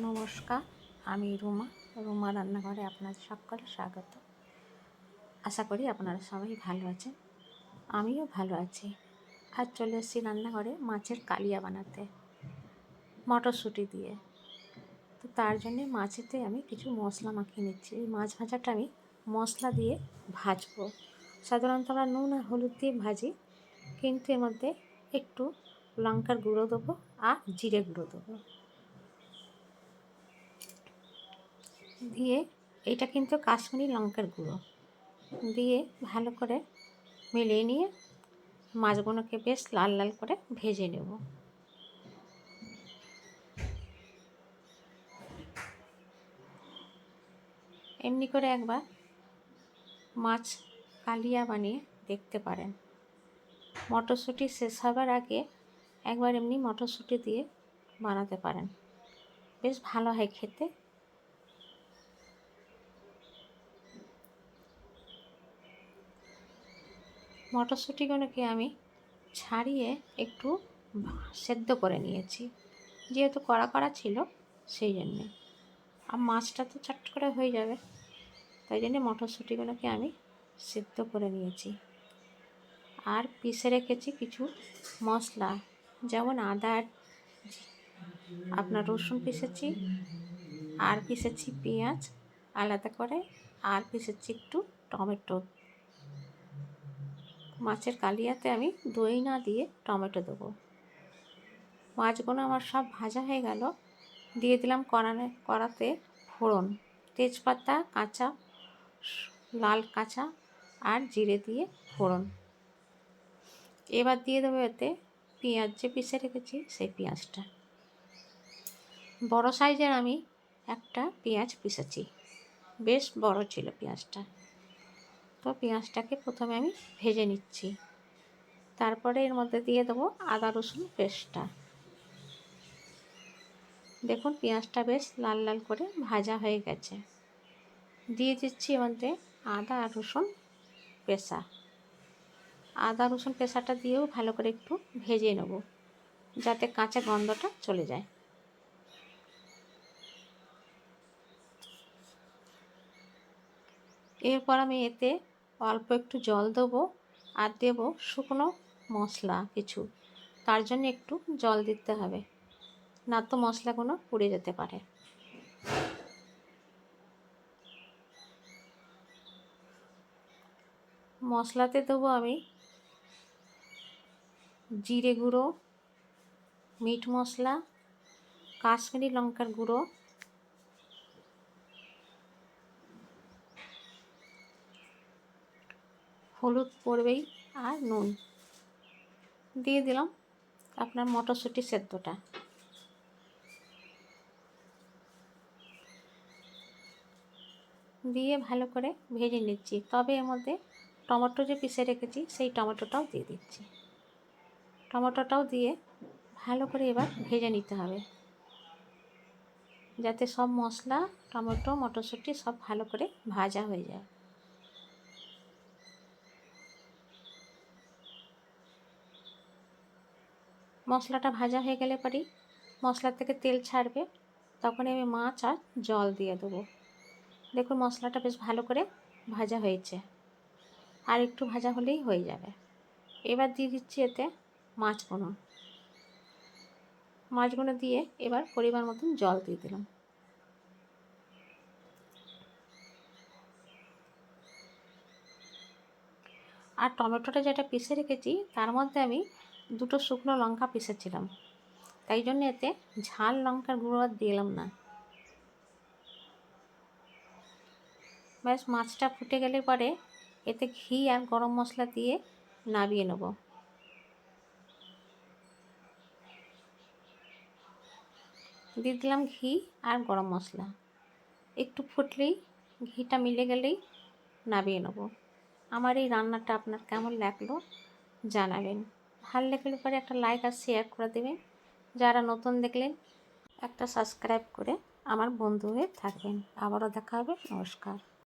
নমস্কার, আমি রুমা রান্নাঘরে আপনাদের সকলে স্বাগত। আশা করি আপনারা সবাই ভালো আছেন, আমিও ভালো আছি। আজ চলে এসেছি রান্নাঘরে মাছের কালিয়া বানাতে মটরশুঁটি দিয়ে। তো তার জন্যে মাছেতে আমি কিছু মশলা মাখিয়ে নিচ্ছি। এই মাছ ভাজাটা আমি মশলা দিয়ে ভাজবো। সাধারণত আমরা নুন আর হলুদ দিয়ে ভাজি, কিন্তু এর মধ্যে একটু লঙ্কার গুঁড়ো দেবো আর জিরে গুঁড়ো দেবো দিয়ে, এটা কিন্তু কাশ্মীরি লঙ্কার গুঁড়ো দিয়ে ভালো করে মিলিয়ে নিয়ে মাছগুলোকে বেশ লাল লাল করে ভেজে নেব। এমনি করে একবার মাছ কালিয়া বানিয়ে দেখতে পারেন। মটরশুঁটি শেষ হবার আগে একবার এমনি মটরশুঁটি দিয়ে বানাতে পারেন, বেশ ভালো হয় খেতে। মটরশুঁটিগুলোকে আমি ছাড়িয়ে একটু সেদ্ধ করে নিয়েছি, যেহেতু কড়া কড়া ছিল সেই জন্যে। আর মাছটা তো চট করে হয়ে যাবে, তাই জন্যে মটরশুঁটিগুলোকে আমি সেদ্ধ করে নিয়েছি। আর পিষে রেখেছি কিছু মশলা, যেমন আদা, আপনার রসুন পিষেছি, আর পিষেছি পেঁয়াজ আলাদা করে, আর পিষেছি একটু টমেটো। মাছের কালিয়াতে আমি দই না দিয়ে টমেটো দেবো। মাছগুলো আমার সব ভাজা হয়ে গেল, দিয়ে দিলাম কড়াতে ফোড়ন, তেজপাতা, লাল কাঁচা আর জিরে দিয়ে ফোড়ন। এবার দিয়ে দেবো এতে পেঁয়াজ, যে পিষে রেখেছি সেই পেঁয়াজটা। বড় সাইজের আমি একটা পেঁয়াজ পিষেছি, বেশ বড় ছিল পেঁয়াজটা। তো পেঁয়াজটাকে প্রথমে আমি ভেজে নিচ্ছি, তারপরে এর মধ্যে দিয়ে দেবো আদা রসুন পেস্টটা। দেখুন পেঁয়াজটা বেশ লাল লাল করে ভাজা হয়ে গেছে। দিয়ে দিচ্ছি এর মধ্যে আদা আর রসুন পেঁচা। আদা রসুন পেঁচাটা দিয়েও ভালো করে একটু ভেজে নেব, যাতে কাঁচা গন্ধটা চলে যায়। এরপর আমি এতে অল্প একটু জল দেবো আর দেব শুকনো মশলা কিছু। তার জন্য একটু জল দিতে হবে, না তো মশলাগুলো পুড়ে যেতে পারে। মশলাতে দেবো আমি জিরে গুঁড়ো, মিট মশলা, কাশ্মীরি লঙ্কার গুঁড়ো, হলুদ পড়বেই, আর নুন। দিয়ে দিলাম আপনার মটরশুঁটি সেদ্ধটা। দিয়ে ভালো করে ভেজে নিচ্ছি। তবে এর মধ্যে টমেটো যে পিষে রেখেছি সেই টমেটোটাও দিয়ে দিচ্ছি। টমেটোটাও দিয়ে ভালো করে এবার ভেজে নিতে হবে, যাতে সব মশলা, টমেটো, মটরশুঁটি সব ভালো করে ভাজা হয়ে যায়। মশলাটা ভাজা হয়ে গেলে পরেই মশলা থেকে তেল ছাড়বে, তখন আমি মাছ আর জল দিয়ে দেবো। দেখুন মশলাটা বেশ ভালো করে ভাজা হয়েছে, আর একটু ভাজা হলেই হয়ে যাবে। এবার দিয়ে দিচ্ছি এতে মাছগুলো দিয়ে এবার পরিমাণ মতন জল দিয়ে দিলাম। আর টমেটোটা যেটা পিষে রেখেছি তার মধ্যে আমি দুটো শুকনো লঙ্কা পিষেছিলাম, তাই জন্য এতে ঝাল লঙ্কার গুঁড়ো আর দিলাম না। ব্যাস মাছটা ফুটে গেলে পরে এতে ঘি আর গরম মশলা দিয়ে নামিয়ে নেব। দিয়ে দিলাম ঘি আর গরম মশলা। একটু ফুটলেই, ঘিটা মিলে গেলেই নামিয়ে নেব। আমার এই রান্নাটা আপনার কেমন লাগলো জানাবেন। ভালো লাগলে পরে একটা লাইক আর শেয়ার করে দেবেন। যারা নতুন দেখলেন একটা সাবস্ক্রাইব করে আমার বন্ধু হয়ে থাকবেন। আবারও দেখা হবে। নমস্কার।